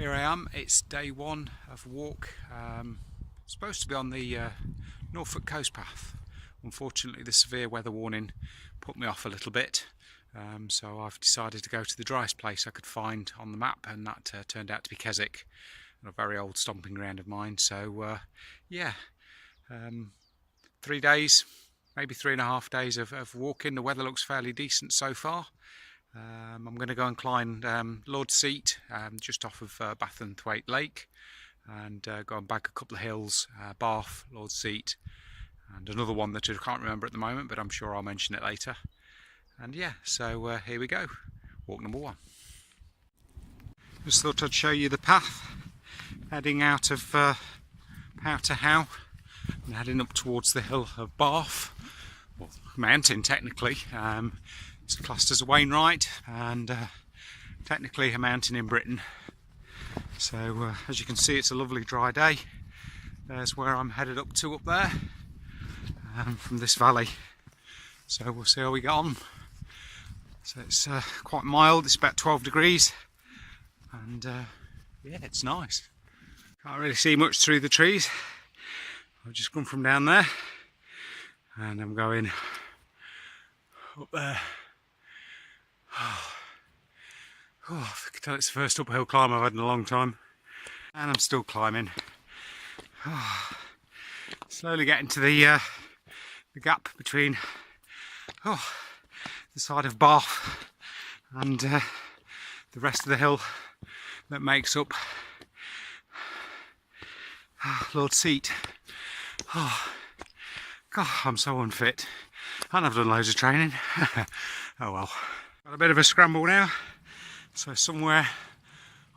Here I am, it's day one of a walk. Supposed to be on the Norfolk coast path. Unfortunately the severe weather warning put me off a little bit, so I've decided to go to the driest place I could find on the map, and that turned out to be Keswick, a very old stomping ground of mine. So yeah, 3 days, maybe 3.5 days of walking. The weather looks fairly decent so far. I'm going to go and climb Lord's Seat, just off of Thornthwaite Lake, and go and back a couple of hills, Bath, Lord's Seat, and another one that I can't remember at the moment, but I'm sure I'll mention it later. And yeah, so here we go, walk number one. Just thought I'd show you the path heading out of How to How and heading up towards the hill of Bath, well, mountain technically. It's classed as a Wainwright, and technically a mountain in Britain. So as you can see, it's a lovely dry day. There's where I'm headed up to up there, from this valley. So we'll see how we get on. So it's quite mild, it's about 12 degrees, and yeah, it's nice. Can't really see much through the trees. I've just come from down there and I'm going up there. Oh, I can tell it's the first uphill climb I've had in a long time, and I'm still climbing. Slowly getting to the gap between the side of Bath and the rest of the hill that makes up Lord's Seat. Oh, God, I'm so unfit, and I've done loads of training. Oh well. Got a bit of a scramble now, so somewhere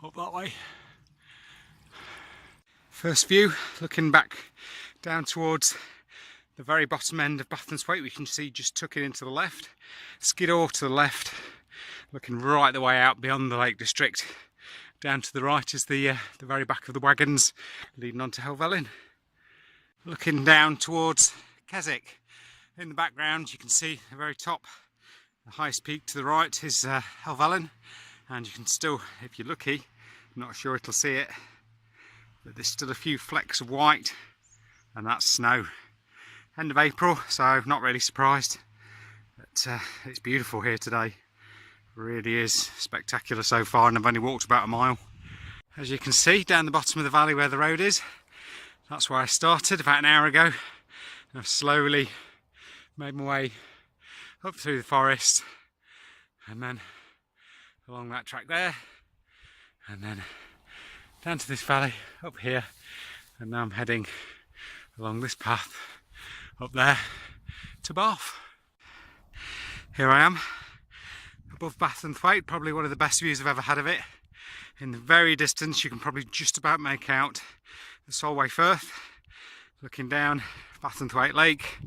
up that way. First view, looking back down towards the very bottom end of Thornthwaite, we can see just tucking into the left, Skiddaw to the left, looking right the way out beyond the Lake District. Down to the right is the very back of the wagons leading on to Helvellyn. Looking down towards Keswick, in the background you can see the very top. The highest peak to the right is Helvellyn, and you can still, if you're lucky, I'm not sure it'll see it, but there's still a few flecks of white, and that's snow. End of April, so I'm not really surprised. But it's beautiful here today. It really is spectacular so far, and I've only walked about a mile. As you can see down the bottom of the valley where the road is, that's where I started about an hour ago. And I've slowly made my way up through the forest, and then along that track there, and then down to this valley up here, and now I'm heading along this path up there to Bath. Here I am above Thornthwaite, probably one of the best views I've ever had of it. In the very distance you can probably just about make out the Solway Firth, looking down Thornthwaite Lake,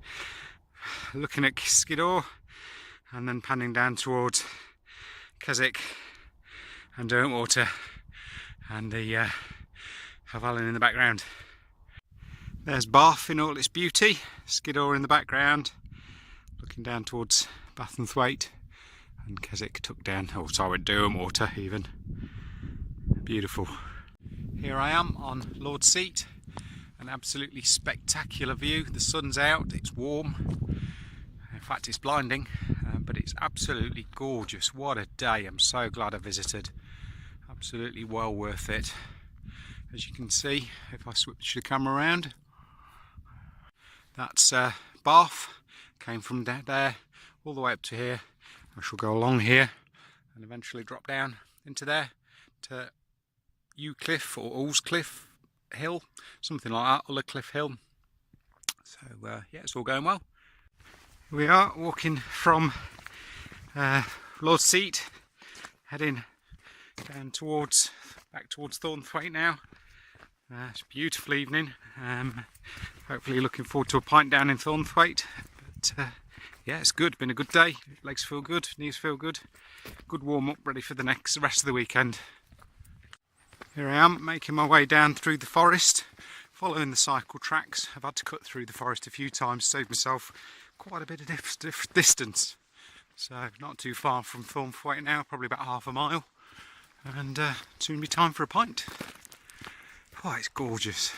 looking at Skiddaw, and then panning down towards Keswick and Thornthwaite and the Helvellyn in the background. There's Bath in all its beauty, Skiddaw in the background, looking down towards Thornthwaite, and Keswick tucked down, oh sorry, Thornthwaite even. Beautiful. Here I am on Lord's Seat, an absolutely spectacular view. The sun's out, it's warm. In fact, it's blinding, but it's absolutely gorgeous. What a day. I'm so glad I visited. Absolutely well worth it. As you can see, if I switch the camera around, that's Bath. Came from down there all the way up to here. I shall go along here and eventually drop down into there to Cliff or Allscliff Hill, something like that, Cliff Hill. So yeah, it's all going well. We are walking from Lord's Seat, heading down back towards Thornthwaite now. It's a beautiful evening. Hopefully looking forward to a pint down in Thornthwaite. But yeah, it's good. Been a good day. Legs feel good, knees feel good. Good warm up, ready for the rest of the weekend. Here I am, making my way down through the forest, following the cycle tracks. I've had to cut through the forest a few times to save myself quite a bit of distance. So not too far from Thornthwaite now, probably about half a mile. and soon be time for a pint. Oh, it's gorgeous.